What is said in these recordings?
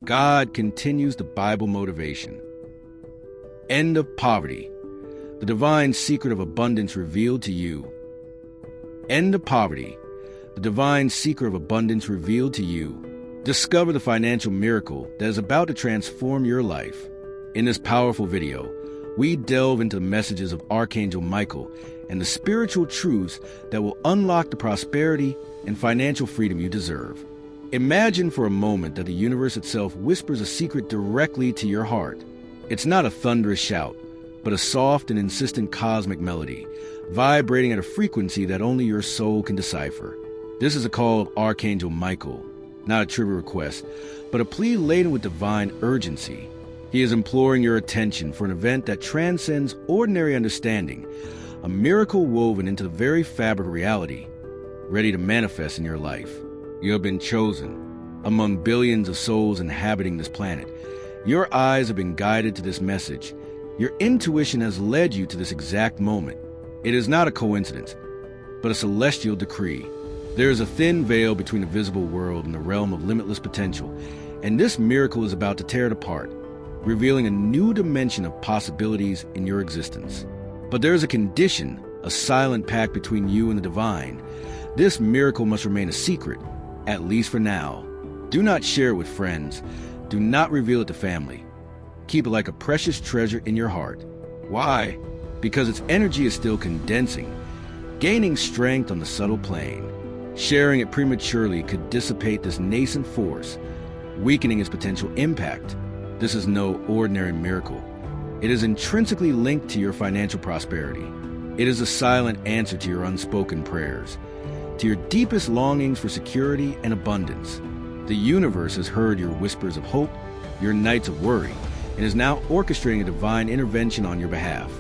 God continues the Bible motivation. End of poverty. The divine secret of abundance revealed to you. End of poverty. The divine secret of abundance revealed to you. Discover the financial miracle that is about to transform your life. In this powerful video, we delve into the messages of Archangel Michael and the spiritual truths that will unlock the prosperity and financial freedom you deserve. Imagine for a moment that the universe itself whispers a secret directly to your heart. It's not a thunderous shout, but a soft and insistent cosmic melody, vibrating at a frequency that only your soul can decipher. This is a call of Archangel Michael, not a trivial request, but a plea laden with divine urgency. He is imploring your attention for an event that transcends ordinary understanding, a miracle woven into the very fabric of reality, ready to manifest in your life. You have been chosen. Among billions of souls inhabiting this planet, your eyes have been guided to this message. Your intuition has led you to this exact moment. It is not a coincidence, but a celestial decree. There is a thin veil between the visible world and the realm of limitless potential, and this miracle is about to tear it apart, revealing a new dimension of possibilities in your existence. But there is a condition, a silent pact between you and the divine. This miracle must remain a secret, at least for now. Do not share it with friends. Do not reveal it to family. Keep it like a precious treasure in your heart. Why? Because its energy is still condensing, gaining strength on the subtle plane. Sharing it prematurely could dissipate this nascent force, weakening its potential impact. This is no ordinary miracle. It is intrinsically linked to your financial prosperity. It is a silent answer to your unspoken prayers, to your deepest longings for security and abundance. The universe has heard your whispers of hope, your nights of worry, and is now orchestrating a divine intervention on your behalf.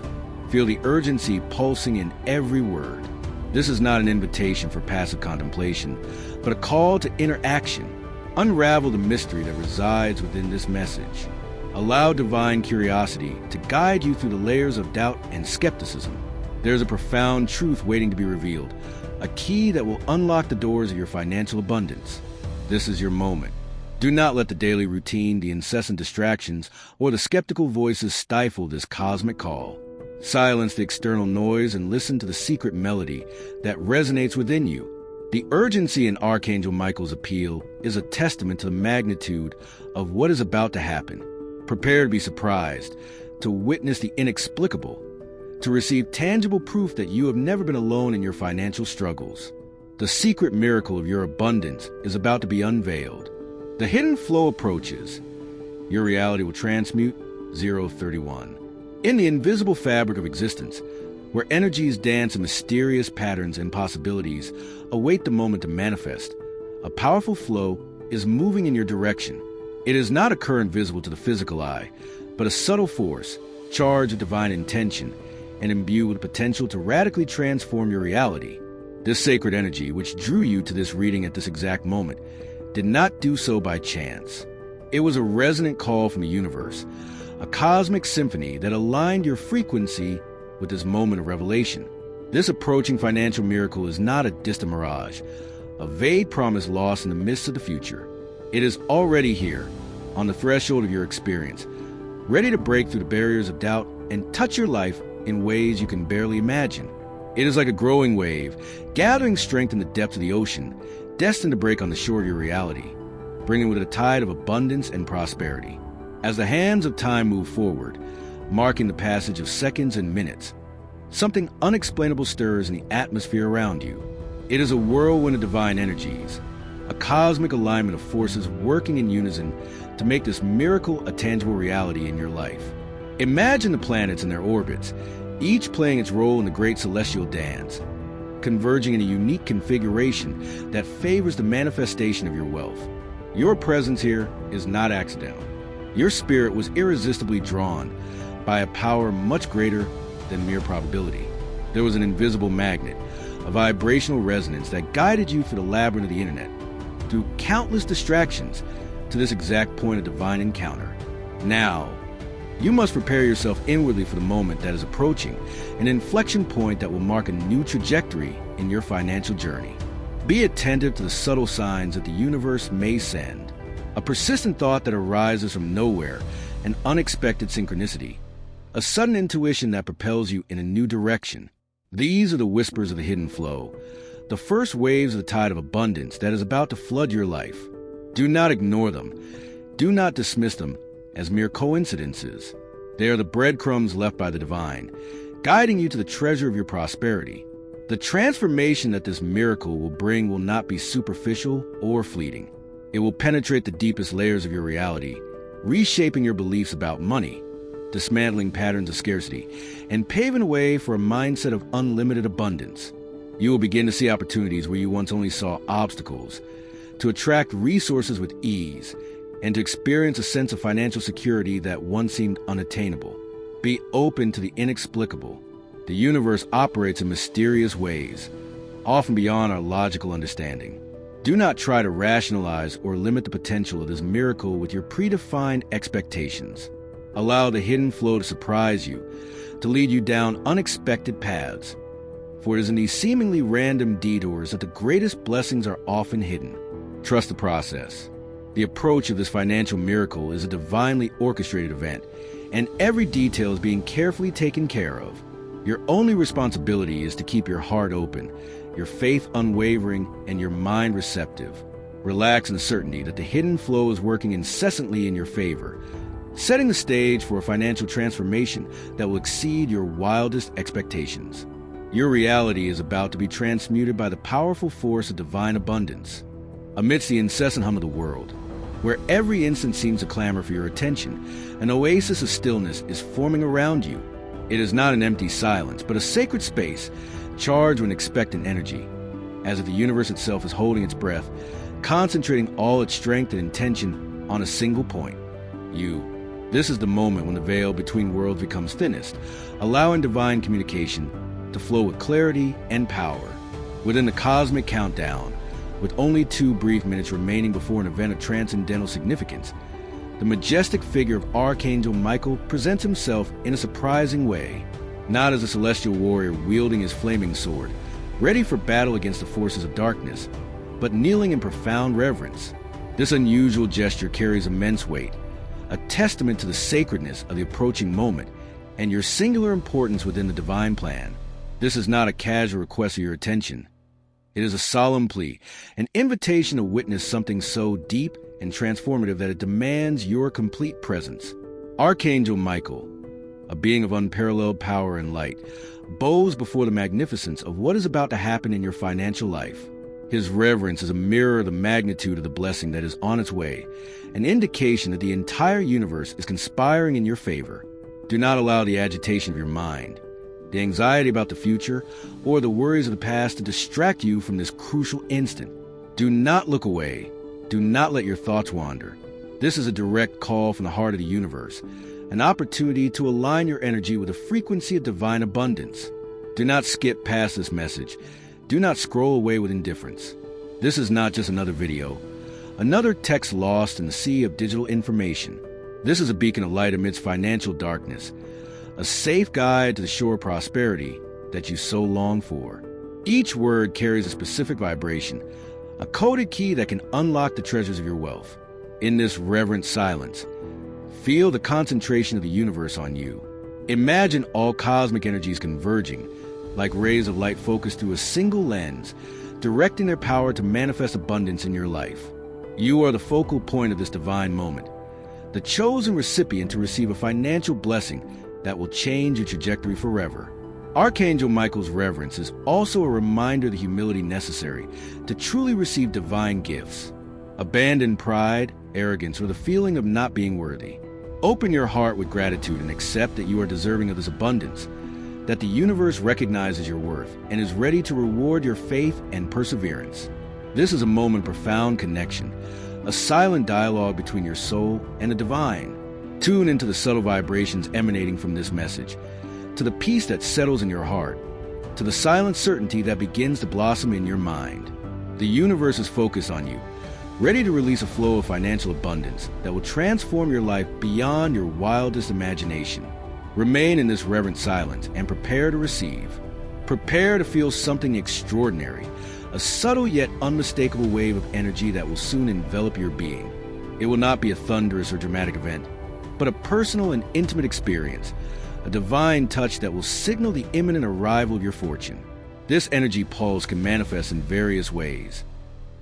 Feel the urgency pulsing in every word. This is not an invitation for passive contemplation, but a call to interaction. Unravel the mystery that resides within this message. Allow divine curiosity to guide you through the layers of doubt and skepticism. There is a profound truth waiting to be revealed, a key that will unlock the doors of your financial abundance. This is your moment. Do not let the daily routine, the incessant distractions, or the skeptical voices stifle this cosmic call. Silence the external noise and listen to the secret melody that resonates within you. The urgency in Archangel Michael's appeal is a testament to the magnitude of what is about to happen. Prepare to be surprised, to witness the inexplicable, to receive tangible proof that you have never been alone in your financial struggles. The secret miracle of your abundance is about to be unveiled. The hidden flow approaches. Your reality will transmute 031. In the invisible fabric of existence, where energies dance in mysterious patterns and possibilities await the moment to manifest, a powerful flow is moving in your direction. It is not a current visible to the physical eye, but a subtle force, charged with divine intention, and imbued with potential to radically transform your reality. This sacred energy, which drew you to this reading at this exact moment, did not do so by chance. It was a resonant call from the universe, a cosmic symphony that aligned your frequency with this moment of revelation. This approaching financial miracle is not a distant mirage, a vague promise lost in the midst of the future. It is already here, on the threshold of your experience, ready to break through the barriers of doubt and touch your life in ways you can barely imagine. It is like a growing wave, gathering strength in the depths of the ocean, destined to break on the shore of your reality, bringing with it a tide of abundance and prosperity. As the hands of time move forward, marking the passage of seconds and minutes, something unexplainable stirs in the atmosphere around you. It is a whirlwind of divine energies, a cosmic alignment of forces working in unison to make this miracle a tangible reality in your life. Imagine the planets in their orbits, each playing its role in the great celestial dance, converging in a unique configuration that favors the manifestation of your wealth. Your presence here is not accidental. Your spirit was irresistibly drawn by a power much greater than mere probability. There was an invisible magnet, a vibrational resonance that guided you through the labyrinth of the internet, through countless distractions, to this exact point of divine encounter. Now, you must prepare yourself inwardly for the moment that is approaching, an inflection point that will mark a new trajectory in your financial journey. Be attentive to the subtle signs that the universe may send. a persistent thought that arises from nowhere, an unexpected synchronicity, a sudden intuition that propels you in a new direction. These are the whispers of the hidden flow, the first waves of the tide of abundance that is about to flood your life. Do not ignore them. Do not dismiss them as mere coincidences. They are the breadcrumbs left by the divine, guiding you to the treasure of your prosperity. The transformation that this miracle will bring will not be superficial or fleeting. It will penetrate the deepest layers of your reality, reshaping your beliefs about money, dismantling patterns of scarcity, and paving a way for a mindset of unlimited abundance. You will begin to see opportunities where you once only saw obstacles, to attract resources with ease, and to experience a sense of financial security that once seemed unattainable. Be open to the inexplicable. The universe operates in mysterious ways, often beyond our logical understanding. Do not try to rationalize or limit the potential of this miracle with your predefined expectations. Allow the hidden flow to surprise you, to lead you down unexpected paths. For it is in these seemingly random detours that the greatest blessings are often hidden. Trust the process. The approach of this financial miracle is a divinely orchestrated event, and every detail is being carefully taken care of. Your only responsibility is to keep your heart open, your faith unwavering, and your mind receptive. Relax in the certainty that the hidden flow is working incessantly in your favor, setting the stage for a financial transformation that will exceed your wildest expectations. Your reality is about to be transmuted by the powerful force of divine abundance. Amidst the incessant hum of the world, where every instant seems to clamor for your attention, an oasis of stillness is forming around you. It is not an empty silence, but a sacred space charged with expectant energy, as if the universe itself is holding its breath, concentrating all its strength and intention on a single point: you. This is the moment when the veil between worlds becomes thinnest, allowing divine communication to flow with clarity and power. Within the cosmic countdown, with only 2 brief minutes remaining before an event of transcendental significance, the majestic figure of Archangel Michael presents himself in a surprising way, not as a celestial warrior wielding his flaming sword, ready for battle against the forces of darkness, but kneeling in profound reverence. This unusual gesture carries immense weight, a testament to the sacredness of the approaching moment and your singular importance within the divine plan. This is not a casual request for your attention. It is a solemn plea, an invitation to witness something so deep and transformative that it demands your complete presence. Archangel Michael, a being of unparalleled power and light, bows before the magnificence of what is about to happen in your financial life. His reverence is a mirror of the magnitude of the blessing that is on its way, an indication that the entire universe is conspiring in your favor. Do not allow the agitation of your mind, the anxiety about the future, or the worries of the past to distract you from this crucial instant. Do not look away. Do not let your thoughts wander. This is a direct call from the heart of the universe, an opportunity to align your energy with the frequency of divine abundance. Do not skip past this message. Do not scroll away with indifference. This is not just another video, another text lost in the sea of digital information. This is a beacon of light amidst financial darkness, a safe guide to the shore of prosperity that you so long for. Each word carries a specific vibration, a coded key that can unlock the treasures of your wealth. In this reverent silence, feel the concentration of the universe on you. Imagine all cosmic energies converging, like rays of light focused through a single lens, directing their power to manifest abundance in your life. You are the focal point of this divine moment, the chosen recipient to receive a financial blessing that will change your trajectory forever. Archangel Michael's reverence is also a reminder of the humility necessary to truly receive divine gifts. Abandon pride, arrogance, or the feeling of not being worthy. Open your heart with gratitude and accept that you are deserving of this abundance, that the universe recognizes your worth and is ready to reward your faith and perseverance. This is a moment of profound connection, a silent dialogue between your soul and the divine. Tune into the subtle vibrations emanating from this message, to the peace that settles in your heart, to the silent certainty that begins to blossom in your mind. The universe is focused on you, ready to release a flow of financial abundance that will transform your life beyond your wildest imagination. Remain in this reverent silence and prepare to receive. Prepare to feel something extraordinary, a subtle yet unmistakable wave of energy that will soon envelop your being. It will not be a thunderous or dramatic event, but a personal and intimate experience, a divine touch that will signal the imminent arrival of your fortune. This energy pulse can manifest in various ways.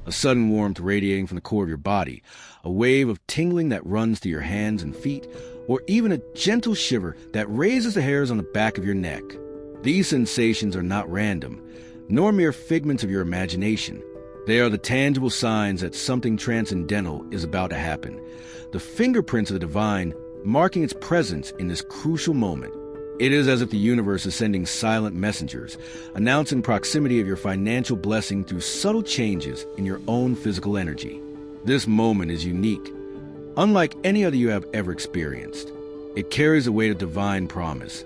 A sudden warmth radiating from the core of your body, a wave of tingling that runs through your hands and feet, or even a gentle shiver that raises the hairs on the back of your neck. These sensations are not random, nor mere figments of your imagination. They are the tangible signs that something transcendental is about to happen, the fingerprints of the divine marking its presence in this crucial moment. It is as if the universe is sending silent messengers, announcing proximity of your financial blessing through subtle changes in your own physical energy. This moment is unique, unlike any other you have ever experienced. It carries the weight of divine promise,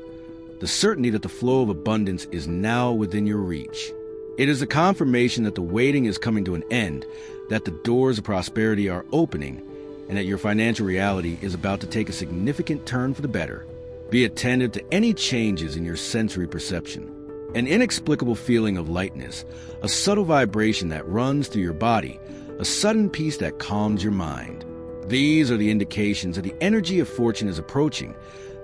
the certainty that the flow of abundance is now within your reach. It is a confirmation that the waiting is coming to an end, that the doors of prosperity are opening, and that your financial reality is about to take a significant turn for the better. Be attentive to any changes in your sensory perception. An inexplicable feeling of lightness, a subtle vibration that runs through your body, a sudden peace that calms your mind. These are the indications that the energy of fortune is approaching,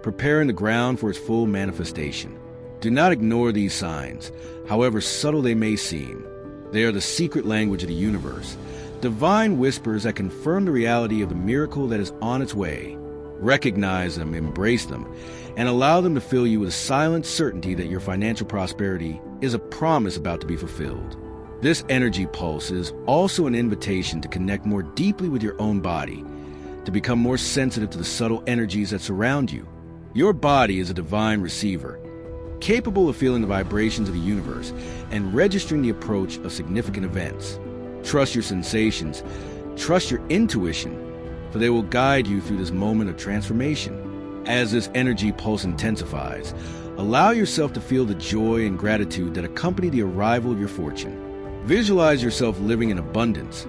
preparing the ground for its full manifestation. Do not ignore these signs, however subtle they may seem. They are the secret language of the universe, divine whispers that confirm the reality of the miracle that is on its way. Recognize them, embrace them, and allow them to fill you with a silent certainty that your financial prosperity is a promise about to be fulfilled. This energy pulse is also an invitation to connect more deeply with your own body, to become more sensitive to the subtle energies that surround you. Your body is a divine receiver, capable of feeling the vibrations of the universe and registering the approach of significant events. Trust your sensations, trust your intuition, for they will guide you through this moment of transformation. As this energy pulse intensifies, allow yourself to feel the joy and gratitude that accompany the arrival of your fortune. Visualize yourself living in abundance,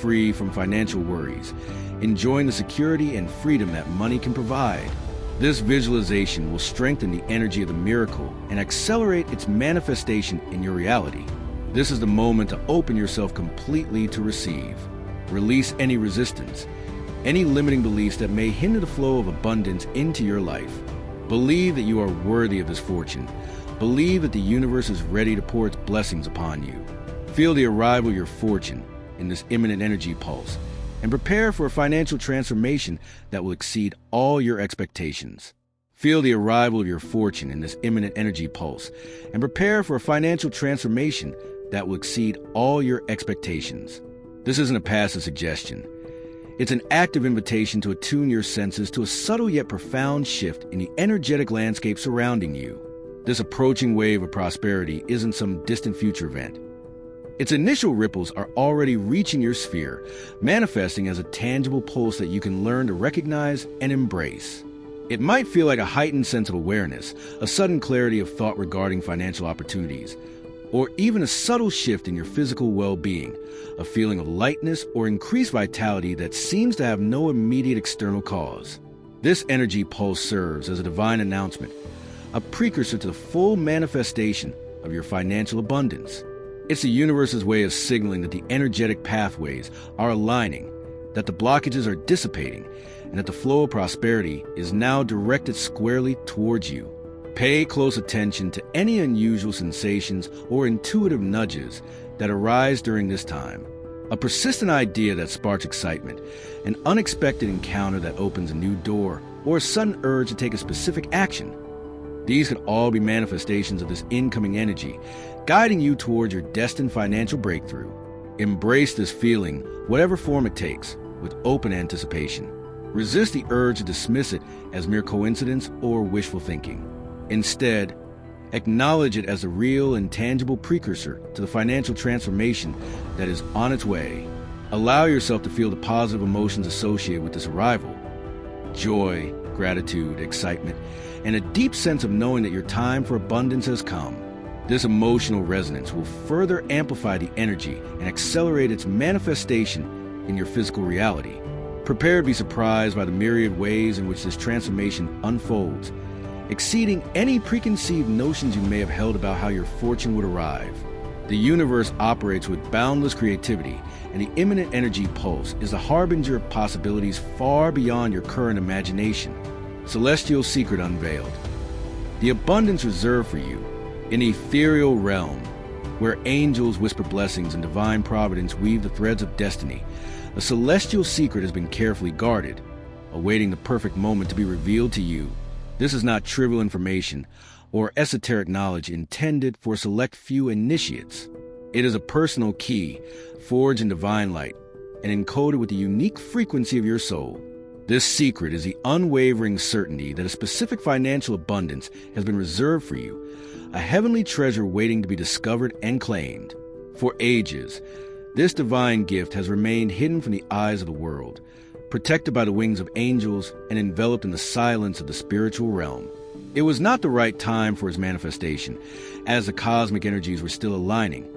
free from financial worries, enjoying the security and freedom that money can provide. This visualization will strengthen the energy of the miracle and accelerate its manifestation in your reality. This is the moment to open yourself completely to receive. Release any resistance, any limiting beliefs that may hinder the flow of abundance into your life. Believe that you are worthy of this fortune. Believe that the universe is ready to pour its blessings upon you. Feel the arrival of your fortune in this imminent energy pulse, and prepare for a financial transformation that will exceed all your expectations. Feel the arrival of your fortune in this imminent energy pulse, and prepare for a financial transformation that will exceed all your expectations. This isn't a passive suggestion. It's an active invitation to attune your senses to a subtle yet profound shift in the energetic landscape surrounding you. This approaching wave of prosperity isn't some distant future event. Its initial ripples are already reaching your sphere, manifesting as a tangible pulse that you can learn to recognize and embrace. It might feel like a heightened sense of awareness, a sudden clarity of thought regarding financial opportunities, or even a subtle shift in your physical well-being, a feeling of lightness or increased vitality that seems to have no immediate external cause. This energy pulse serves as a divine announcement, a precursor to the full manifestation of your financial abundance. It's the universe's way of signaling that the energetic pathways are aligning, that the blockages are dissipating, and that the flow of prosperity is now directed squarely towards you. Pay close attention to any unusual sensations or intuitive nudges that arise during this time. A persistent idea that sparks excitement, an unexpected encounter that opens a new door, or a sudden urge to take a specific action. These could all be manifestations of this incoming energy, guiding you towards your destined financial breakthrough. Embrace this feeling, whatever form it takes, with open anticipation. Resist the urge to dismiss it as mere coincidence or wishful thinking. Instead, acknowledge it as a real and tangible precursor to the financial transformation that is on its way. Allow yourself to feel the positive emotions associated with this arrival. Joy, gratitude, excitement, and a deep sense of knowing that your time for abundance has come. This emotional resonance will further amplify the energy and accelerate its manifestation in your physical reality. Prepare to be surprised by the myriad ways in which this transformation unfolds, exceeding any preconceived notions you may have held about how your fortune would arrive. The universe operates with boundless creativity, and the imminent energy pulse is a harbinger of possibilities far beyond your current imagination. Celestial secret unveiled. The abundance reserved for you, an ethereal realm where angels whisper blessings and divine providence weave the threads of destiny. A celestial secret has been carefully guarded, awaiting the perfect moment to be revealed to you. This is not trivial information or esoteric knowledge intended for select few initiates. It is a personal key, forged in divine light, and encoded with the unique frequency of your soul. This secret is the unwavering certainty that a specific financial abundance has been reserved for you, a heavenly treasure waiting to be discovered and claimed. For ages, this divine gift has remained hidden from the eyes of the world, protected by the wings of angels and enveloped in the silence of the spiritual realm. It was not the right time for its manifestation, as the cosmic energies were still aligning,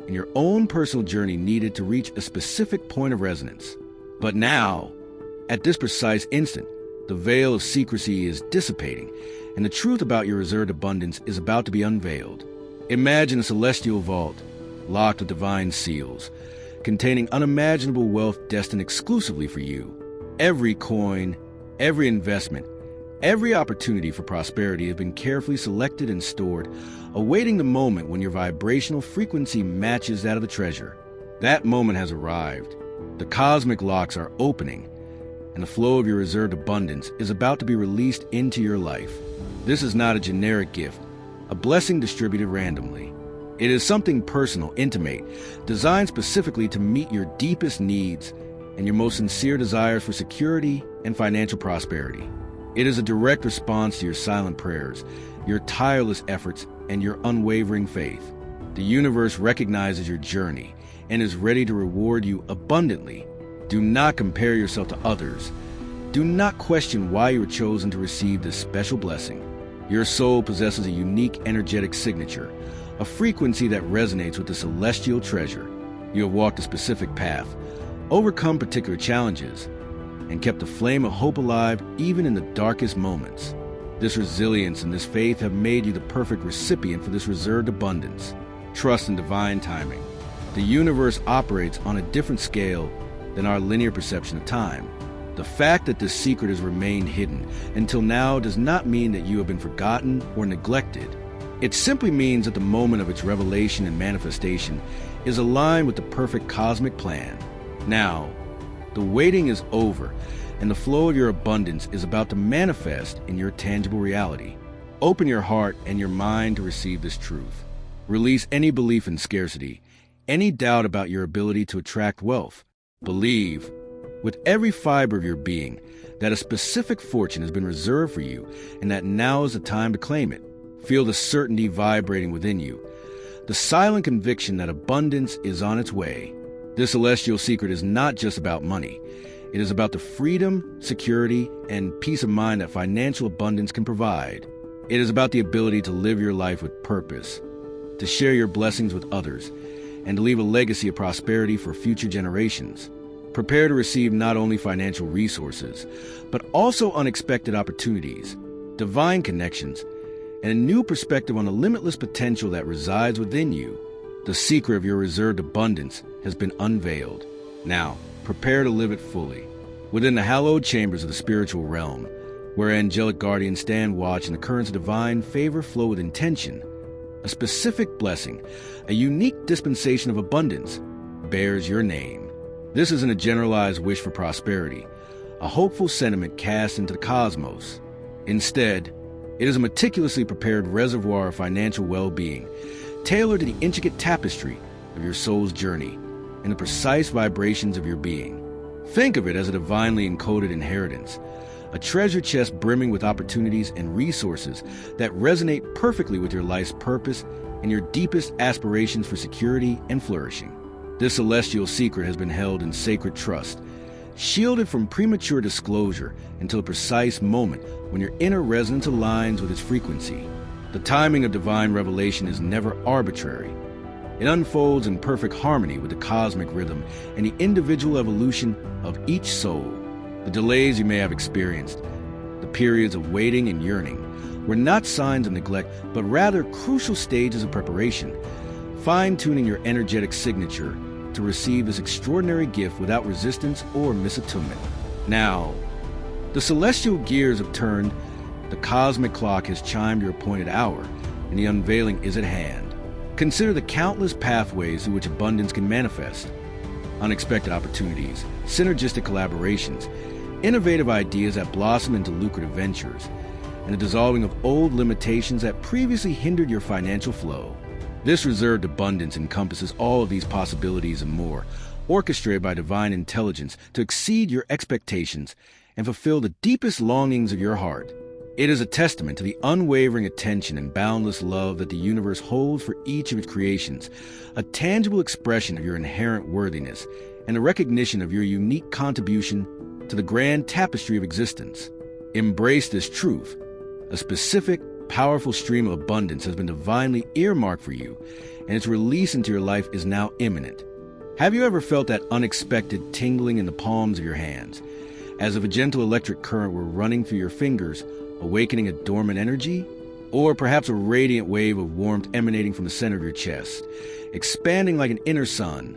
and your own personal journey needed to reach a specific point of resonance. But now, at this precise instant, the veil of secrecy is dissipating, and the truth about your reserved abundance is about to be unveiled. Imagine a celestial vault, locked with divine seals, containing unimaginable wealth destined exclusively for you. Every coin, every investment, every opportunity for prosperity has been carefully selected and stored, awaiting the moment when your vibrational frequency matches that of the treasure. That moment has arrived. The cosmic locks are opening, and the flow of your reserved abundance is about to be released into your life. This is not a generic gift, a blessing distributed randomly. It is something personal, intimate, designed specifically to meet your deepest needs and your most sincere desires for security and financial prosperity. It is a direct response to your silent prayers, your tireless efforts, and your unwavering faith. The universe recognizes your journey and is ready to reward you abundantly. Do not compare yourself to others. Do not question why you were chosen to receive this special blessing. Your soul possesses a unique energetic signature, a frequency that resonates with the celestial treasure. You have walked a specific path, overcome particular challenges, and kept the flame of hope alive even in the darkest moments. This resilience and this faith have made you the perfect recipient for this reserved abundance. Trust in divine timing. The universe operates on a different scale than our linear perception of time. The fact that this secret has remained hidden until now does not mean that you have been forgotten or neglected. It simply means that the moment of its revelation and manifestation is aligned with the perfect cosmic plan. Now, the waiting is over, and the flow of your abundance is about to manifest in your tangible reality. Open your heart and your mind to receive this truth. Release any belief in scarcity, any doubt about your ability to attract wealth. Believe, with every fiber of your being, that a specific fortune has been reserved for you and that now is the time to claim it. Feel the certainty vibrating within you, the silent conviction that abundance is on its way. This celestial secret is not just about money. It is about the freedom, security, and peace of mind that financial abundance can provide. It is about the ability to live your life with purpose, to share your blessings with others, and to leave a legacy of prosperity for future generations. Prepare to receive not only financial resources, but also unexpected opportunities, divine connections, and a new perspective on the limitless potential that resides within you. The secret of your reserved abundance has been unveiled. Now, prepare to live it fully. Within the hallowed chambers of the spiritual realm, where angelic guardians stand watch and the currents of divine favor flow with intention, a specific blessing, a unique dispensation of abundance, bears your name. This isn't a generalized wish for prosperity, a hopeful sentiment cast into the cosmos. Instead, it is a meticulously prepared reservoir of financial well-being, tailored to the intricate tapestry of your soul's journey and the precise vibrations of your being. Think of it as a divinely encoded inheritance, a treasure chest brimming with opportunities and resources that resonate perfectly with your life's purpose and your deepest aspirations for security and flourishing. This celestial secret has been held in sacred trust, shielded from premature disclosure until a precise moment when your inner resonance aligns with its frequency. The timing of divine revelation is never arbitrary. It unfolds in perfect harmony with the cosmic rhythm and the individual evolution of each soul. The delays you may have experienced, the periods of waiting and yearning, were not signs of neglect, but rather crucial stages of preparation. fine-tuning your energetic signature to receive this extraordinary gift without resistance or misattunement. Now, the celestial gears have turned, the cosmic clock has chimed your appointed hour, and the unveiling is at hand. Consider the countless pathways through which abundance can manifest. Unexpected opportunities, synergistic collaborations, innovative ideas that blossom into lucrative ventures, and the dissolving of old limitations that previously hindered your financial flow. This reserved abundance encompasses all of these possibilities and more, orchestrated by divine intelligence to exceed your expectations and fulfill the deepest longings of your heart. It is a testament to the unwavering attention and boundless love that the universe holds for each of its creations, a tangible expression of your inherent worthiness, and a recognition of your unique contribution to the grand tapestry of existence. Embrace this truth. A specific, powerful stream of abundance has been divinely earmarked for you, and its release into your life is now imminent. Have you ever felt that unexpected tingling in the palms of your hands, as if a gentle electric current were running through your fingers, awakening a dormant energy? Or perhaps a radiant wave of warmth emanating from the center of your chest, expanding like an inner sun,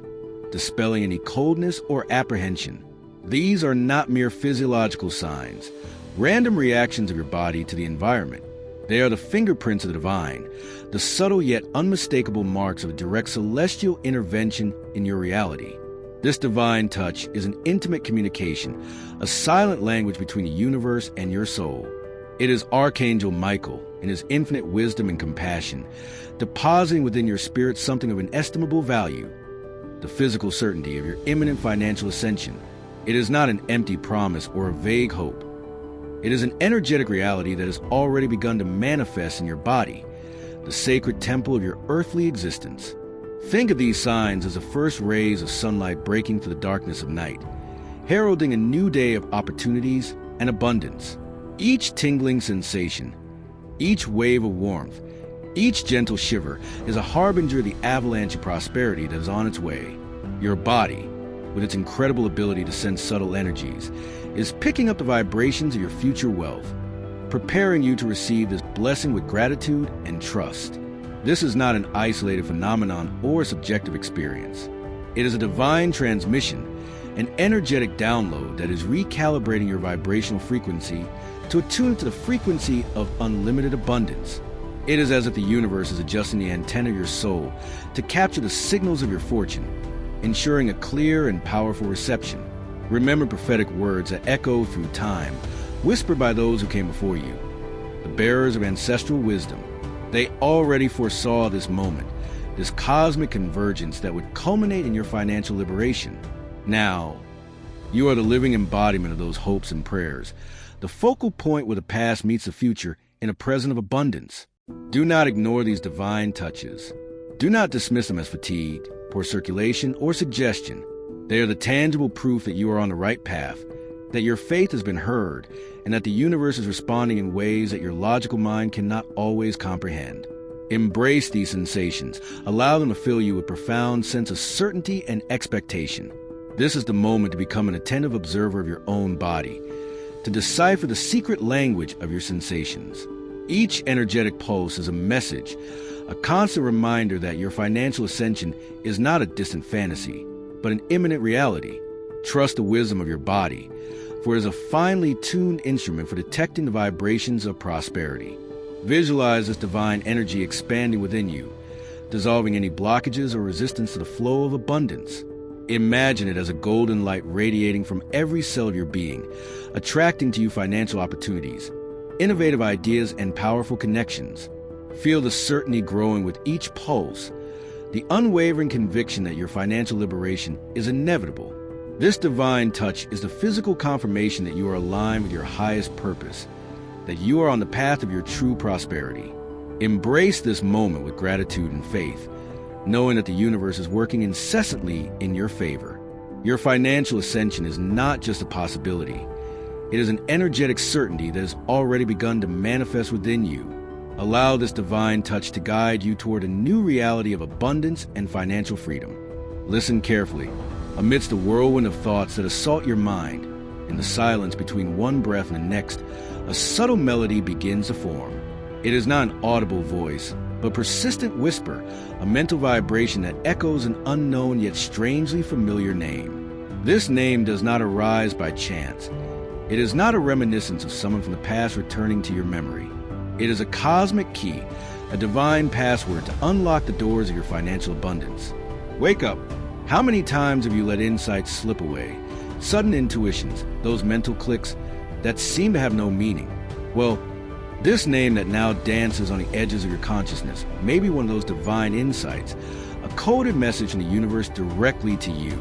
dispelling any coldness or apprehension. These are not mere physiological signs, random reactions of your body to the environment. They are the fingerprints of the divine, the subtle yet unmistakable marks of a direct celestial intervention in your reality. This divine touch is an intimate communication, a silent language between the universe and your soul. It is Archangel Michael, in his infinite wisdom and compassion, depositing within your spirit something of inestimable value, the physical certainty of your imminent financial ascension. It is not an empty promise or a vague hope. It is an energetic reality that has already begun to manifest in your body, the sacred temple of your earthly existence. Think of these signs as the first rays of sunlight breaking through the darkness of night, heralding a new day of opportunities and abundance. Each tingling sensation, each wave of warmth, each gentle shiver is a harbinger of the avalanche of prosperity that is on its way. Your body, with its incredible ability to sense subtle energies, is picking up the vibrations of your future wealth, preparing you to receive this blessing with gratitude and trust. This is not an isolated phenomenon or subjective experience. It is a divine transmission, an energetic download that is recalibrating your vibrational frequency to attune to the frequency of unlimited abundance. It is as if the universe is adjusting the antenna of your soul to capture the signals of your fortune, ensuring a clear and powerful reception. Remember prophetic words that echo through time, whispered by those who came before you, the bearers of ancestral wisdom. They already foresaw this moment, this cosmic convergence that would culminate in your financial liberation. Now, you are the living embodiment of those hopes and prayers, the focal point where the past meets the future in a present of abundance. Do not ignore these divine touches. Do not dismiss them as fatigue, poor circulation, or suggestion. They are the tangible proof that you are on the right path, that your faith has been heard, and that the universe is responding in ways that your logical mind cannot always comprehend. Embrace these sensations. Allow them to fill you with a profound sense of certainty and expectation. This is the moment to become an attentive observer of your own body, to decipher the secret language of your sensations. Each energetic pulse is a message, a constant reminder that your financial ascension is not a distant fantasy, but an imminent reality. Trust the wisdom of your body, for it is a finely tuned instrument for detecting the vibrations of prosperity. Visualize this divine energy expanding within you, dissolving any blockages or resistance to the flow of abundance. Imagine it as a golden light radiating from every cell of your being, attracting to you financial opportunities, innovative ideas, and powerful connections. Feel the certainty growing with each pulse, the unwavering conviction that your financial liberation is inevitable. This divine touch is the physical confirmation that you are aligned with your highest purpose, that you are on the path of your true prosperity. Embrace this moment with gratitude and faith, knowing that the universe is working incessantly in your favor. Your financial ascension is not just a possibility. It is an energetic certainty that has already begun to manifest within you. Allow this divine touch to guide you toward a new reality of abundance and financial freedom. Listen carefully. Amidst the whirlwind of thoughts that assault your mind, in the silence between one breath and the next, a subtle melody begins to form. It is not an audible voice, but persistent whisper, a mental vibration that echoes an unknown yet strangely familiar name. This name does not arise by chance. It is not a reminiscence of someone from the past returning to your memory. It is a cosmic key, a divine password to unlock the doors of your financial abundance. Wake up. How many times have you let insights slip away? Sudden intuitions, those mental clicks that seem to have no meaning. Well, this name that now dances on the edges of your consciousness may be one of those divine insights, a coded message from the universe directly to you.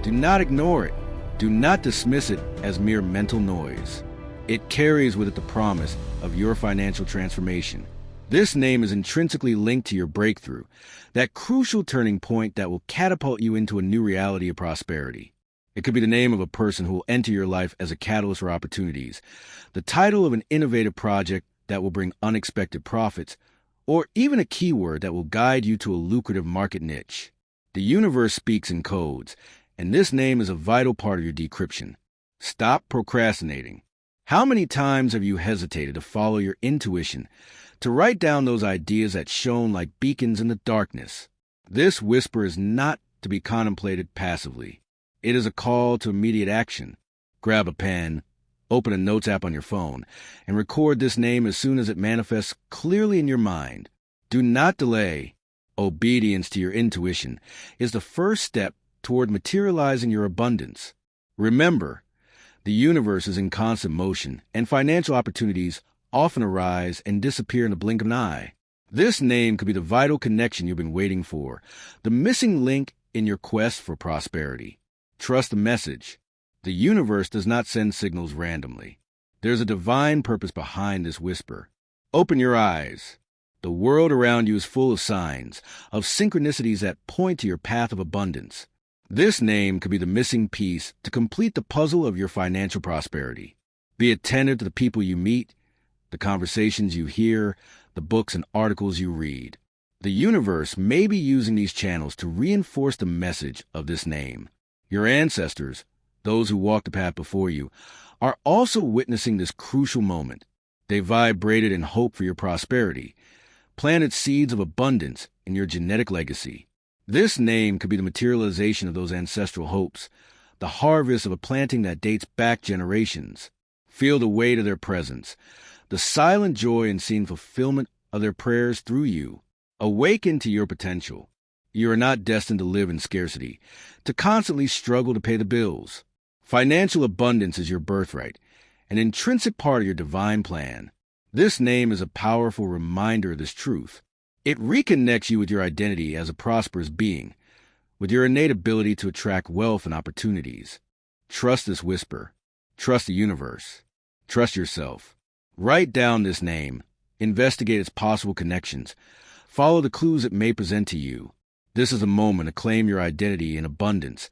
Do not ignore it. Do not dismiss it as mere mental noise. It carries with it the promise of your financial transformation. This name is intrinsically linked to your breakthrough, that crucial turning point that will catapult you into a new reality of prosperity. It could be the name of a person who will enter your life as a catalyst for opportunities, the title of an innovative project that will bring unexpected profits, or even a keyword that will guide you to a lucrative market niche. The universe speaks in codes, and this name is a vital part of your decryption. Stop procrastinating. How many times have you hesitated to follow your intuition, to write down those ideas that shone like beacons in the darkness? This whisper is not to be contemplated passively. It is a call to immediate action. Grab a pen, open a notes app on your phone, and record this name as soon as it manifests clearly in your mind. Do not delay. Obedience to your intuition is the first step toward materializing your abundance. Remember, the universe is in constant motion, and financial opportunities often arise and disappear in the blink of an eye. This name could be the vital connection you've been waiting for, the missing link in your quest for prosperity. Trust the message. The universe does not send signals randomly. There's a divine purpose behind this whisper. Open your eyes. The world around you is full of signs, of synchronicities that point to your path of abundance. This name could be the missing piece to complete the puzzle of your financial prosperity. Be attentive to the people you meet, the conversations you hear, the books and articles you read. The universe may be using these channels to reinforce the message of this name. Your ancestors, those who walked the path before you, are also witnessing this crucial moment. They vibrated in hope for your prosperity, planted seeds of abundance in your genetic legacy. This name could be the materialization of those ancestral hopes, the harvest of a planting that dates back generations. Feel the weight of their presence, the silent joy in seeing fulfillment of their prayers through you. Awaken to your potential. You are not destined to live in scarcity, to constantly struggle to pay the bills. Financial abundance is your birthright, an intrinsic part of your divine plan. This name is a powerful reminder of this truth. It reconnects you with your identity as a prosperous being, with your innate ability to attract wealth and opportunities. Trust this whisper. Trust the universe. Trust yourself. Write down this name. Investigate its possible connections. Follow the clues it may present to you. This is a moment to claim your identity in abundance,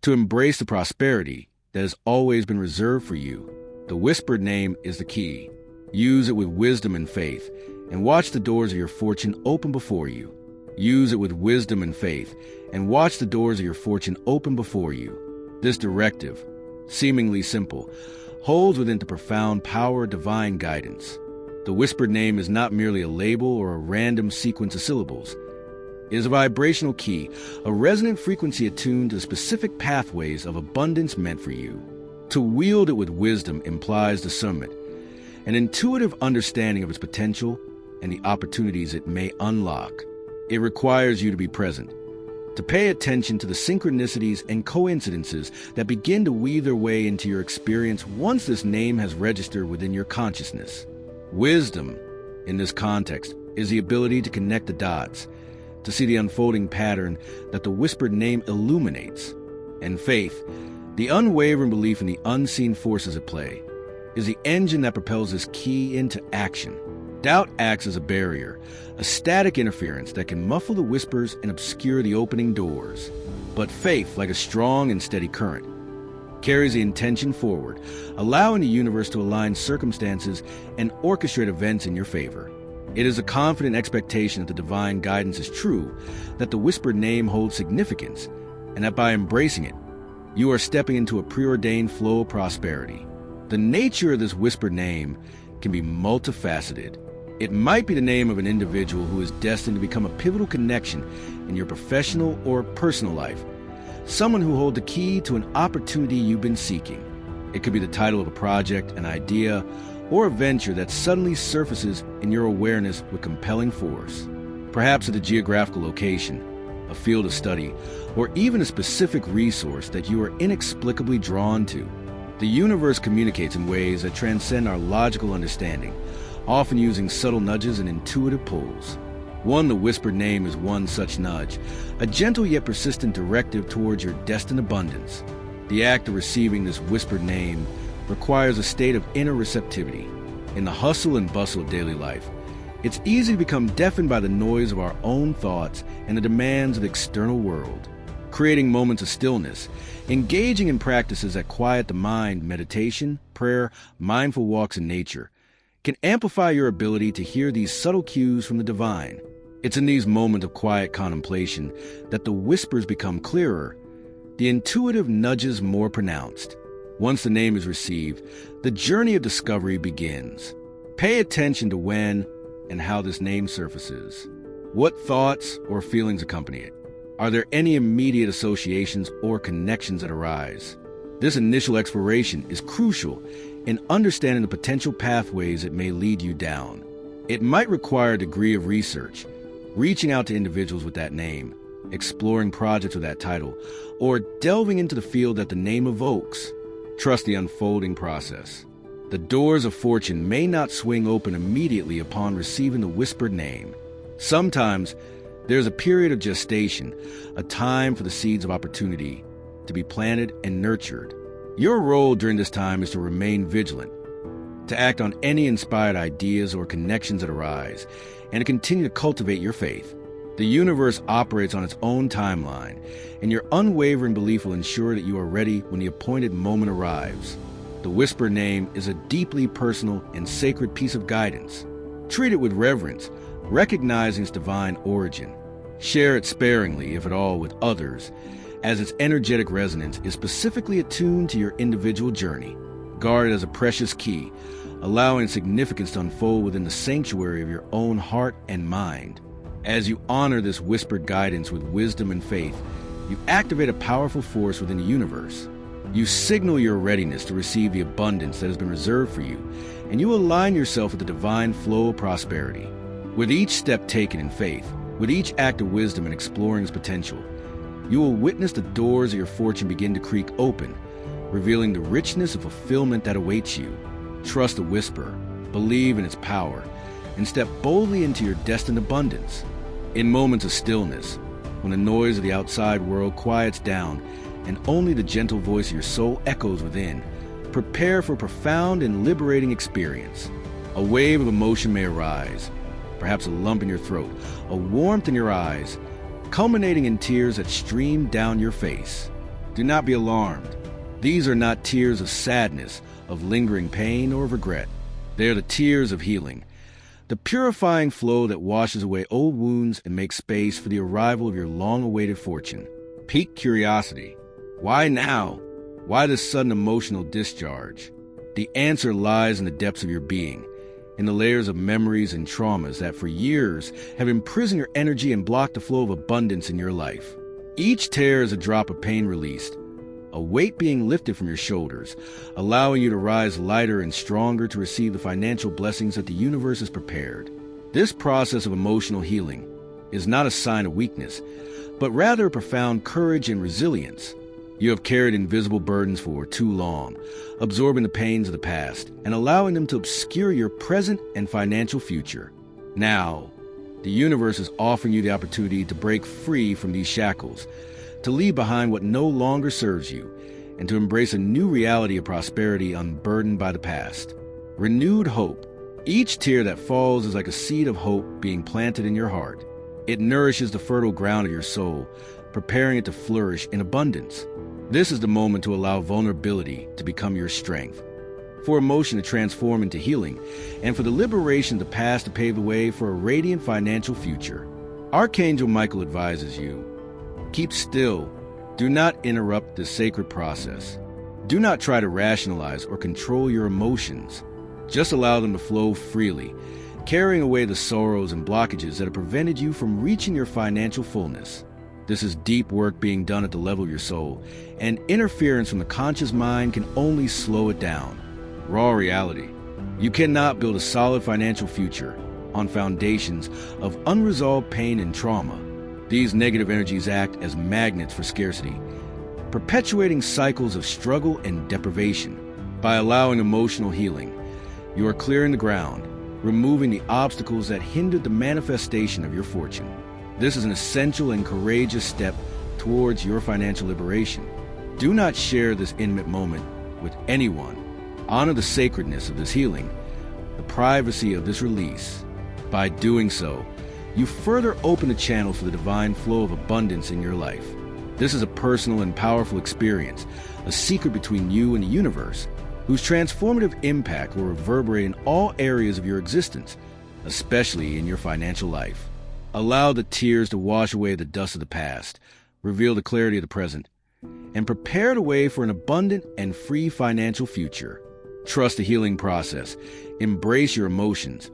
to embrace the prosperity that has always been reserved for you. The whispered name is the key. Use it with wisdom and faith, and watch the doors of your fortune open before you. Use it with wisdom and faith, and watch the doors of your fortune open before you. This directive, seemingly simple, holds within the profound power of divine guidance. The whispered name is not merely a label or a random sequence of syllables. It is a vibrational key, a resonant frequency attuned to the specific pathways of abundance meant for you. To wield it with wisdom implies discernment, an intuitive understanding of its potential and the opportunities it may unlock. It requires you to be present, to pay attention to the synchronicities and coincidences that begin to weave their way into your experience once this name has registered within your consciousness. Wisdom, in this context, is the ability to connect the dots, to see the unfolding pattern that the whispered name illuminates. And faith, the unwavering belief in the unseen forces at play, is the engine that propels this key into action. Doubt acts as a barrier, a static interference that can muffle the whispers and obscure the opening doors. But faith, like a strong and steady current, carries the intention forward, allowing the universe to align circumstances and orchestrate events in your favor. It is a confident expectation that the divine guidance is true, that the whispered name holds significance, and that by embracing it, you are stepping into a preordained flow of prosperity. The nature of this whispered name can be multifaceted. It might be the name of an individual who is destined to become a pivotal connection in your professional or personal life, someone who holds the key to an opportunity you've been seeking. It could be the title of a project, an idea, or a venture that suddenly surfaces in your awareness with compelling force. Perhaps at a geographical location, a field of study, or even a specific resource that you are inexplicably drawn to. The universe communicates in ways that transcend our logical understanding, often using subtle nudges and intuitive pulls. One, the whispered name, is one such nudge, a gentle yet persistent directive towards your destined abundance. The act of receiving this whispered name requires a state of inner receptivity. In the hustle and bustle of daily life, it's easy to become deafened by the noise of our own thoughts and the demands of the external world. Creating moments of stillness, engaging in practices that quiet the mind, meditation, prayer, mindful walks in nature, can amplify your ability to hear these subtle cues from the divine. It's in these moments of quiet contemplation that the whispers become clearer, the intuitive nudges more pronounced. Once the name is received, the journey of discovery begins. Pay attention to when and how this name surfaces. What thoughts or feelings accompany it? Are there any immediate associations or connections that arise? This initial exploration is crucial in understanding the potential pathways it may lead you down. It might require a degree of research, reaching out to individuals with that name, exploring projects with that title, or delving into the field that the name evokes. Trust the unfolding process. The doors of fortune may not swing open immediately upon receiving the whispered name. Sometimes there's a period of gestation, a time for the seeds of opportunity to be planted and nurtured. Your role during this time is to remain vigilant, to act on any inspired ideas or connections that arise, and to continue to cultivate your faith. The universe operates on its own timeline, and your unwavering belief will ensure that you are ready when the appointed moment arrives. The whispered name is a deeply personal and sacred piece of guidance. Treat it with reverence, recognizing its divine origin. Share it sparingly, if at all, with others, as its energetic resonance is specifically attuned to your individual journey. Guard it as a precious key, allowing significance to unfold within the sanctuary of your own heart and mind. As you honor this whispered guidance with wisdom and faith, you activate a powerful force within the universe. You signal your readiness to receive the abundance that has been reserved for you, and you align yourself with the divine flow of prosperity. With each step taken in faith, with each act of wisdom and exploring its potential, you will witness the doors of your fortune begin to creak open, revealing the richness of fulfillment that awaits you. Trust the whisper, believe in its power, and step boldly into your destined abundance. In moments of stillness, when the noise of the outside world quiets down and only the gentle voice of your soul echoes within, prepare for a profound and liberating experience. A wave of emotion may arise, perhaps a lump in your throat, a warmth in your eyes, culminating in tears that stream down your face. Do not be alarmed. These are not tears of sadness, of lingering pain, or of regret. They are the tears of healing, the purifying flow that washes away old wounds and makes space for the arrival of your long-awaited fortune. Pique curiosity. Why now? Why this sudden emotional discharge? The answer lies in the depths of your being, in the layers of memories and traumas that for years have imprisoned your energy and blocked the flow of abundance in your life. Each tear is a drop of pain released, a weight being lifted from your shoulders, allowing you to rise lighter and stronger to receive the financial blessings that the universe has prepared. This process of emotional healing is not a sign of weakness, but rather a profound courage and resilience. You have carried invisible burdens for too long, absorbing the pains of the past and allowing them to obscure your present and financial future. Now, the universe is offering you the opportunity to break free from these shackles, to leave behind what no longer serves you, and to embrace a new reality of prosperity unburdened by the past. Renewed hope. Each tear that falls is like a seed of hope being planted in your heart. It nourishes the fertile ground of your soul, preparing it to flourish in abundance. This is the moment to allow vulnerability to become your strength, for emotion to transform into healing, and for the liberation of the past to pave the way for a radiant financial future. Archangel Michael advises you, keep still. Do not interrupt this sacred process. Do not try to rationalize or control your emotions. Just allow them to flow freely, carrying away the sorrows and blockages that have prevented you from reaching your financial fullness. This is deep work being done at the level of your soul, and interference from the conscious mind can only slow it down. Raw reality. You cannot build a solid financial future on foundations of unresolved pain and trauma. These negative energies act as magnets for scarcity, perpetuating cycles of struggle and deprivation. By allowing emotional healing, you are clearing the ground, removing the obstacles that hindered the manifestation of your fortune. This is an essential and courageous step towards your financial liberation. Do not share this intimate moment with anyone. Honor the sacredness of this healing, the privacy of this release. By doing so, you further open the channel for the divine flow of abundance in your life. This is a personal and powerful experience, a secret between you and the universe, whose transformative impact will reverberate in all areas of your existence, especially in your financial life. Allow the tears to wash away the dust of the past, reveal the clarity of the present, and prepare the way for an abundant and free financial future. Trust the healing process, embrace your emotions,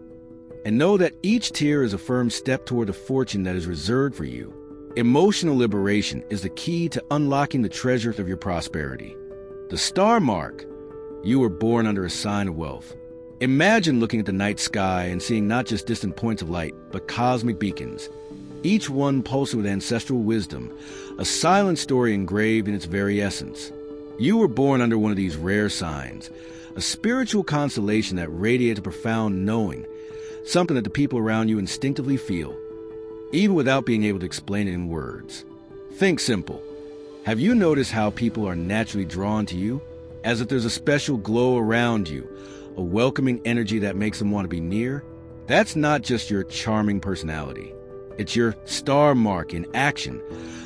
and know that each tear is a firm step toward the fortune that is reserved for you. Emotional liberation is the key to unlocking the treasure of your prosperity. The star mark. You were born under a sign of wealth. Imagine looking at the night sky and seeing not just distant points of light, but cosmic beacons, each one pulsing with ancestral wisdom, a silent story engraved in its very essence. You were born under one of these rare signs, a spiritual constellation that radiates a profound knowing, something that the people around you instinctively feel, even without being able to explain it in words. Think simple. Have you noticed how people are naturally drawn to you? As if there's a special glow around you, a welcoming energy that makes them want to be near? That's not just your charming personality. It's your star mark in action,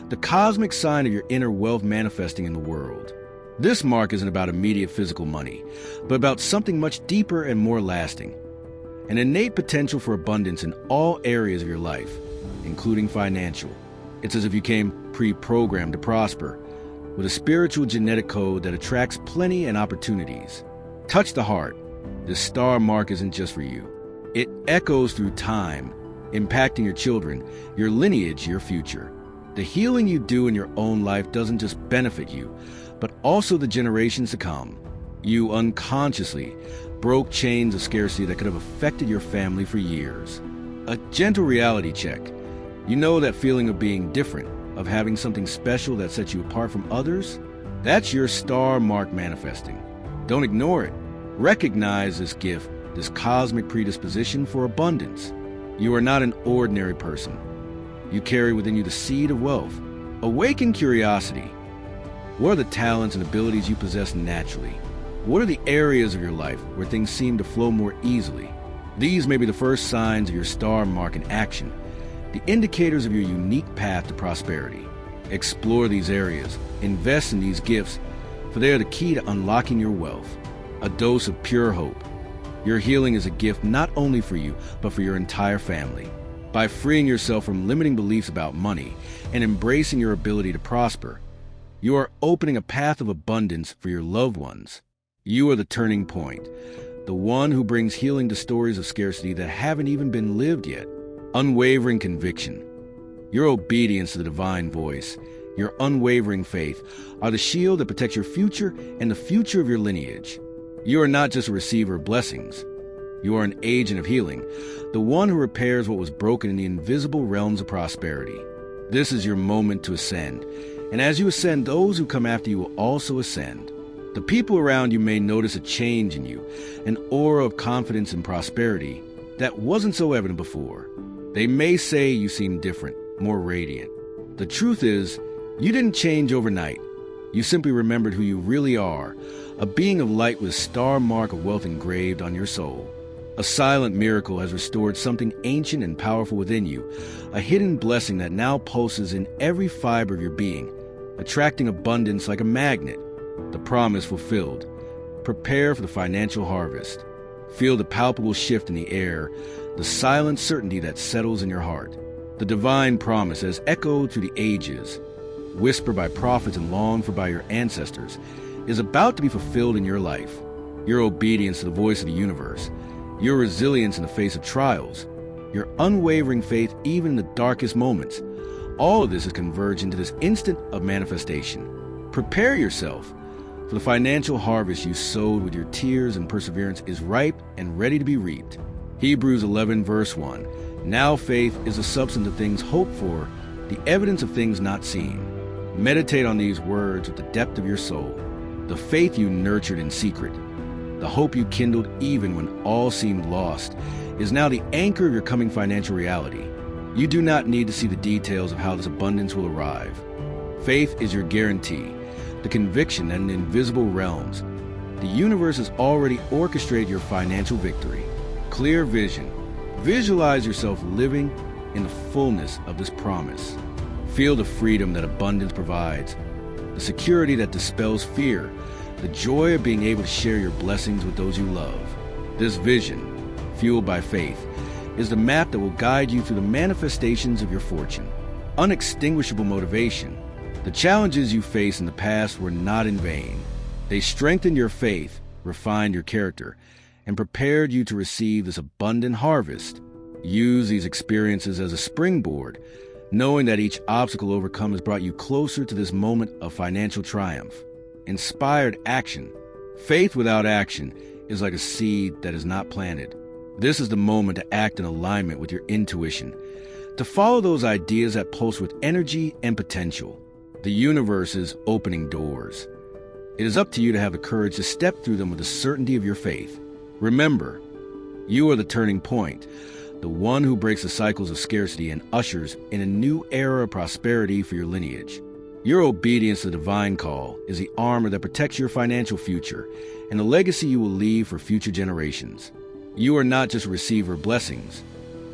the cosmic sign of your inner wealth manifesting in the world. This mark isn't about immediate physical money, but about something much deeper and more lasting. An innate potential for abundance in all areas of your life, including financial. It's as if you came pre-programmed to prosper, with a spiritual genetic code that attracts plenty and opportunities. Touch the heart. This star mark isn't just for you. It echoes through time, impacting your children, your lineage, your future. The healing you do in your own life doesn't just benefit you, but also the generations to come. You unconsciously broke chains of scarcity that could have affected your family for years. A gentle reality check. You know that feeling of being different, of having something special that sets you apart from others? That's your star mark manifesting. Don't ignore it. Recognize this gift, this cosmic predisposition for abundance. You are not an ordinary person. You carry within you the seed of wealth. Awaken curiosity. What are the talents and abilities you possess naturally? What are the areas of your life where things seem to flow more easily? These may be the first signs of your star mark in action, the indicators of your unique path to prosperity. Explore these areas, invest in these gifts, for they are the key to unlocking your wealth. A dose of pure hope. Your healing is a gift not only for you, but for your entire family. By freeing yourself from limiting beliefs about money and embracing your ability to prosper, you are opening a path of abundance for your loved ones. You are the turning point, the one who brings healing to stories of scarcity that haven't even been lived yet. Unwavering conviction. Your obedience to the divine voice, your unwavering faith, are the shield that protects your future and the future of your lineage. You are not just a receiver of blessings. You are an agent of healing, the one who repairs what was broken in the invisible realms of prosperity. This is your moment to ascend, and as you ascend, those who come after you will also ascend. The people around you may notice a change in you, an aura of confidence and prosperity that wasn't so evident before. They may say you seem different, more radiant. The truth is, you didn't change overnight. You simply remembered who you really are, a being of light with a star mark of wealth engraved on your soul. A silent miracle has restored something ancient and powerful within you, a hidden blessing that now pulses in every fiber of your being, attracting abundance like a magnet. The promise fulfilled. Prepare for the financial harvest. Feel the palpable shift in the air, the silent certainty that settles in your heart. The divine promise has echoed through the ages, whispered by prophets and longed for by your ancestors, is about to be fulfilled in your life. Your obedience to the voice of the universe, your resilience in the face of trials, your unwavering faith even in the darkest moments. All of this is converged into this instant of manifestation. Prepare yourself, for the financial harvest you sowed with your tears and perseverance is ripe and ready to be reaped. Hebrews 11 verse 1. Now faith is the substance of things hoped for, the evidence of things not seen. Meditate on these words with the depth of your soul. The faith you nurtured in secret, the hope you kindled even when all seemed lost, is now the anchor of your coming financial reality. You do not need to see the details of how this abundance will arrive. Faith is your guarantee, the conviction that in the invisible realms, the universe has already orchestrated your financial victory. Clear vision. Visualize yourself living in the fullness of this promise. Feel the freedom that abundance provides, the security that dispels fear, the joy of being able to share your blessings with those you love. This vision, fueled by faith, is the map that will guide you through the manifestations of your fortune. Unextinguishable motivation. The challenges you faced in the past were not in vain. They strengthened your faith, refined your character, and prepared you to receive this abundant harvest. Use these experiences as a springboard, knowing that each obstacle overcome has brought you closer to this moment of financial triumph. Inspired action. Faith without action is like a seed that is not planted. This is the moment to act in alignment with your intuition, to follow those ideas that pulse with energy and potential. The universe is opening doors. It is up to you to have the courage to step through them with the certainty of your faith. Remember, you are the turning point, the one who breaks the cycles of scarcity and ushers in a new era of prosperity for your lineage. Your obedience to the divine call is the armor that protects your financial future and the legacy you will leave for future generations. You are not just a receiver of blessings.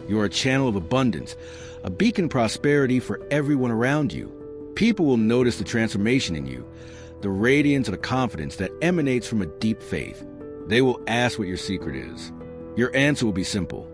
You are a channel of abundance, a beacon of prosperity for everyone around you. People will notice the transformation in you, the radiance of the confidence that emanates from a deep faith. They will ask what your secret is. Your answer will be simple.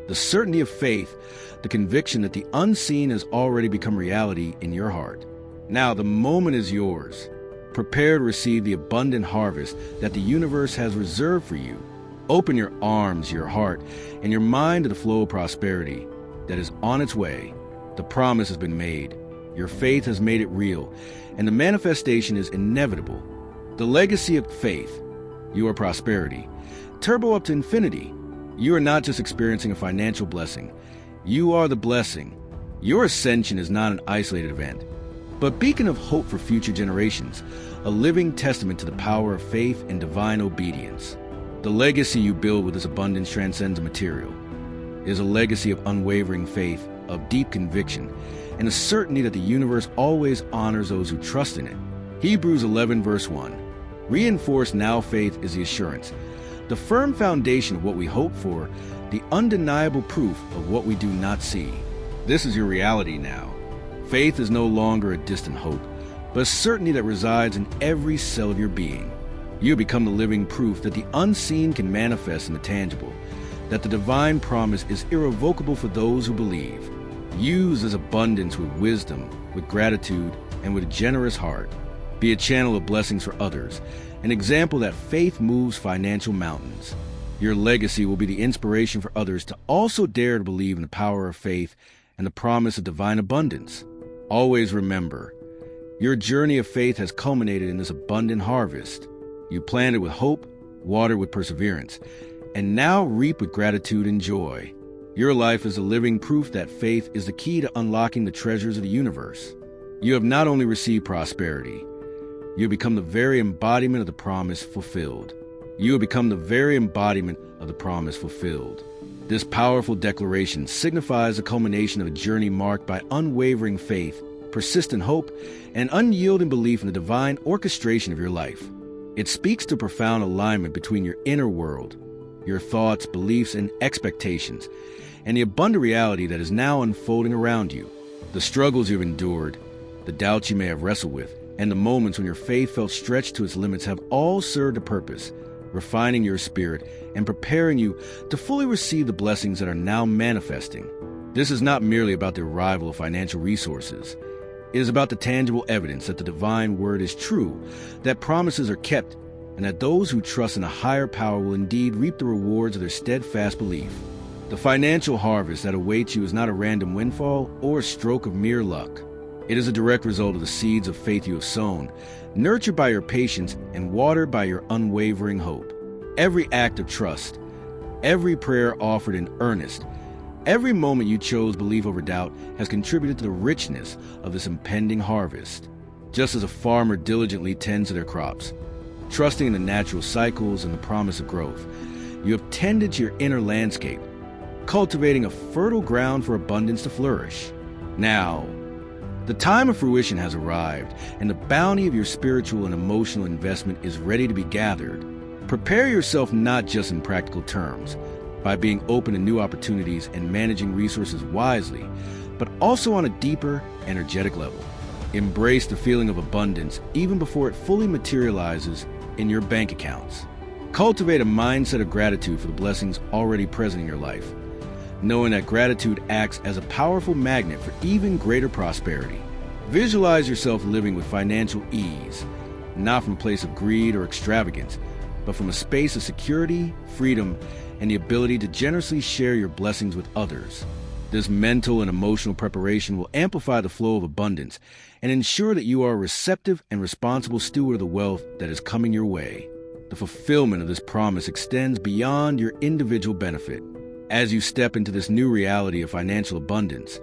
The certainty of faith, the conviction that the unseen has already become reality in your heart. Now the moment is yours. Prepare to receive the abundant harvest that the universe has reserved for you. Open your arms, your heart, and your mind to the flow of prosperity that is on its way. The promise has been made. Your faith has made it real, and the manifestation is inevitable. The legacy of faith, your prosperity. Turbo up to infinity. You are not just experiencing a financial blessing. You are the blessing. Your ascension is not an isolated event, but beacon of hope for future generations, a living testament to the power of faith and divine obedience. The legacy you build with this abundance transcends the material. It is a legacy of unwavering faith, of deep conviction, and a certainty that the universe always honors those who trust in it. Hebrews 11 verse 1. Reinforce now faith is the assurance, the firm foundation of what we hope for, the undeniable proof of what we do not see. This is your reality now. Faith is no longer a distant hope, but a certainty that resides in every cell of your being. You have become the living proof that the unseen can manifest in the tangible, that the divine promise is irrevocable for those who believe. Use this abundance with wisdom, with gratitude, and with a generous heart. Be a channel of blessings for others, an example that faith moves financial mountains. Your legacy will be the inspiration for others to also dare to believe in the power of faith and the promise of divine abundance. Always remember, your journey of faith has culminated in this abundant harvest. You planted with hope, watered with perseverance, and now reap with gratitude and joy. Your life is a living proof that faith is the key to unlocking the treasures of the universe. You have not only received prosperity, you have become the very embodiment of the promise fulfilled. You have become the very embodiment of the promise fulfilled. This powerful declaration signifies the culmination of a journey marked by unwavering faith, persistent hope, and unyielding belief in the divine orchestration of your life. It speaks to profound alignment between your inner world, your thoughts, beliefs, and expectations, and the abundant reality that is now unfolding around you. The struggles you've endured, the doubts you may have wrestled with, and the moments when your faith felt stretched to its limits have all served a purpose, refining your spirit and preparing you to fully receive the blessings that are now manifesting. This is not merely about the arrival of financial resources. It is about the tangible evidence that the divine word is true, that promises are kept, and that those who trust in a higher power will indeed reap the rewards of their steadfast belief. The financial harvest that awaits you is not a random windfall or a stroke of mere luck. It is a direct result of the seeds of faith you have sown, nurtured by your patience and watered by your unwavering hope. Every act of trust, every prayer offered in earnest, every moment you chose belief over doubt has contributed to the richness of this impending harvest. Just as a farmer diligently tends to their crops, trusting in the natural cycles and the promise of growth, you have tended to your inner landscape, cultivating a fertile ground for abundance to flourish. Now, the time of fruition has arrived, and the bounty of your spiritual and emotional investment is ready to be gathered. Prepare yourself not just in practical terms, by being open to new opportunities and managing resources wisely, but also on a deeper, energetic level. Embrace the feeling of abundance even before it fully materializes in your bank accounts. Cultivate a mindset of gratitude for the blessings already present in your life, knowing that gratitude acts as a powerful magnet for even greater prosperity. Visualize yourself living with financial ease, not from a place of greed or extravagance, but from a space of security, freedom, and the ability to generously share your blessings with others. This mental and emotional preparation will amplify the flow of abundance and ensure that you are a receptive and responsible steward of the wealth that is coming your way. The fulfillment of this promise extends beyond your individual benefit. As you step into this new reality of financial abundance,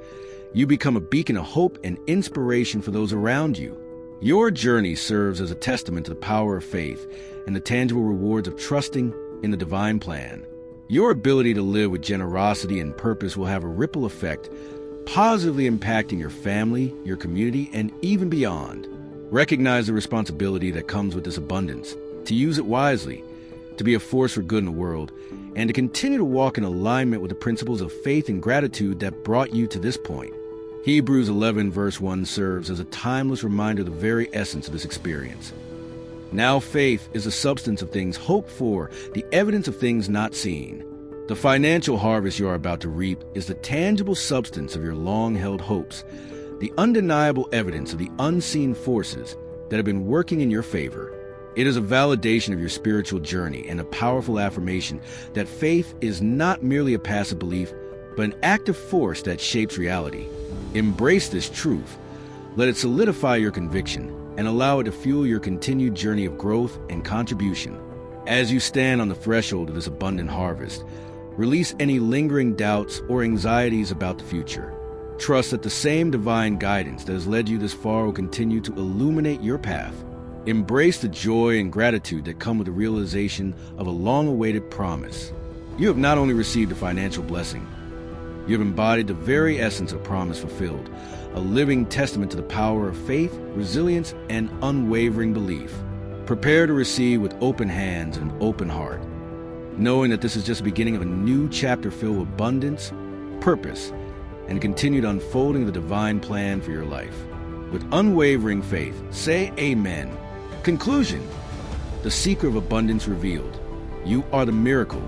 you become a beacon of hope and inspiration for those around you. Your journey serves as a testament to the power of faith and the tangible rewards of trusting in the divine plan. Your ability to live with generosity and purpose will have a ripple effect, positively impacting your family, your community, and even beyond. Recognize the responsibility that comes with this abundance, to use it wisely, to be a force for good in the world, and to continue to walk in alignment with the principles of faith and gratitude that brought you to this point. Hebrews 11 verse 1 serves as a timeless reminder of the very essence of this experience. Now faith is the substance of things hoped for, the evidence of things not seen. The financial harvest you are about to reap is the tangible substance of your long-held hopes, the undeniable evidence of the unseen forces that have been working in your favor. It is a validation of your spiritual journey and a powerful affirmation that faith is not merely a passive belief, but an active force that shapes reality. Embrace this truth. Let it solidify your conviction and allow it to fuel your continued journey of growth and contribution. As you stand on the threshold of this abundant harvest, release any lingering doubts or anxieties about the future. Trust that the same divine guidance that has led you this far will continue to illuminate your path. Embrace the joy and gratitude that come with the realization of a long-awaited promise. You have not only received a financial blessing, you have embodied the very essence of promise fulfilled, a living testament to the power of faith, resilience, and unwavering belief. Prepare to receive with open hands and open heart, knowing that this is just the beginning of a new chapter filled with abundance, purpose, and continued unfolding of the divine plan for your life. With unwavering faith, say amen. Conclusion: the secret of abundance revealed. You are the miracle.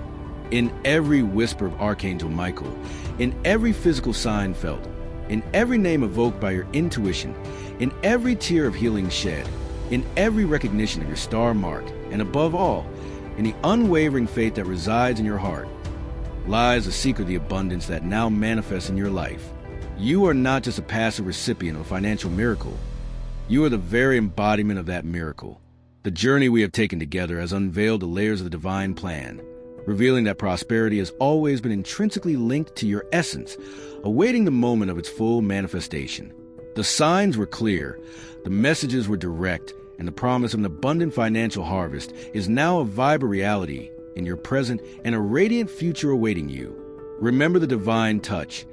In every whisper of Archangel Michael, in every physical sign felt, in every name evoked by your intuition, in every tear of healing shed, in every recognition of your star mark, and above all, in the unwavering faith that resides in your heart, lies the secret of the abundance that now manifests in your life. You are not just a passive recipient of a financial miracle. You are the very embodiment of that miracle. The journey we have taken together has unveiled the layers of the divine plan, revealing that prosperity has always been intrinsically linked to your essence, awaiting the moment of its full manifestation. The signs were clear, the messages were direct, and the promise of an abundant financial harvest is now a vibrant reality in your present and a radiant future awaiting you. Remember the divine touch,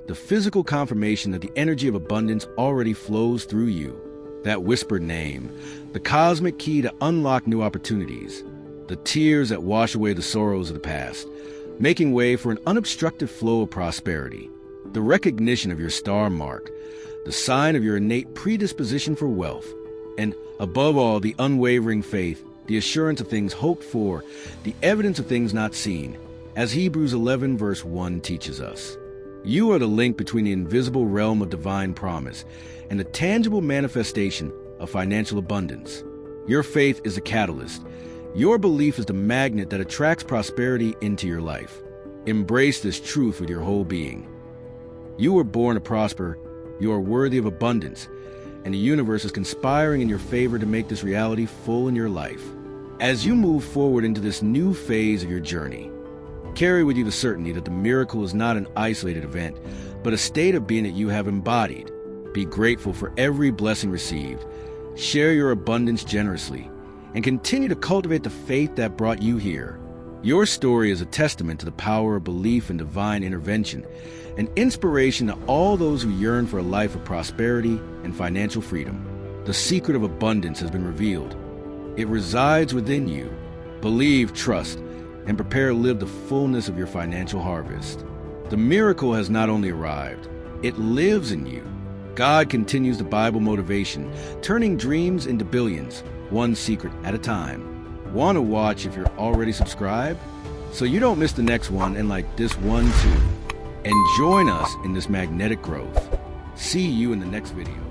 the physical confirmation that the energy of abundance already flows through you. That whispered name, the cosmic key to unlock new opportunities. The tears that wash away the sorrows of the past, making way for an unobstructed flow of prosperity. The recognition of your star mark, the sign of your innate predisposition for wealth. And above all, the unwavering faith, the assurance of things hoped for, the evidence of things not seen, as Hebrews 11 verse 1 teaches us. You are the link between the invisible realm of divine promise and the tangible manifestation of financial abundance. Your faith is a catalyst, Your belief is the magnet that attracts prosperity into your life. Embrace this truth with your whole being. You were born to prosper, you are worthy of abundance, and the universe is conspiring in your favor to make this reality full in your life. As you move forward into this new phase of your journey, carry with you the certainty that the miracle is not an isolated event, but a state of being that you have embodied. Be grateful for every blessing received. Share your abundance generously, and continue to cultivate the faith that brought you here. Your story is a testament to the power of belief in divine intervention, an inspiration to all those who yearn for a life of prosperity and financial freedom. The secret of abundance has been revealed. It resides within you. Believe, trust, and prepare to live the fullness of your financial harvest. The miracle has not only arrived, it lives in you. God continues the Bible motivation, turning dreams into billions, one secret at a time. Want to watch if you're already subscribed? So you don't miss the next one and like this one too. And join us in this magnetic growth. See you in the next video.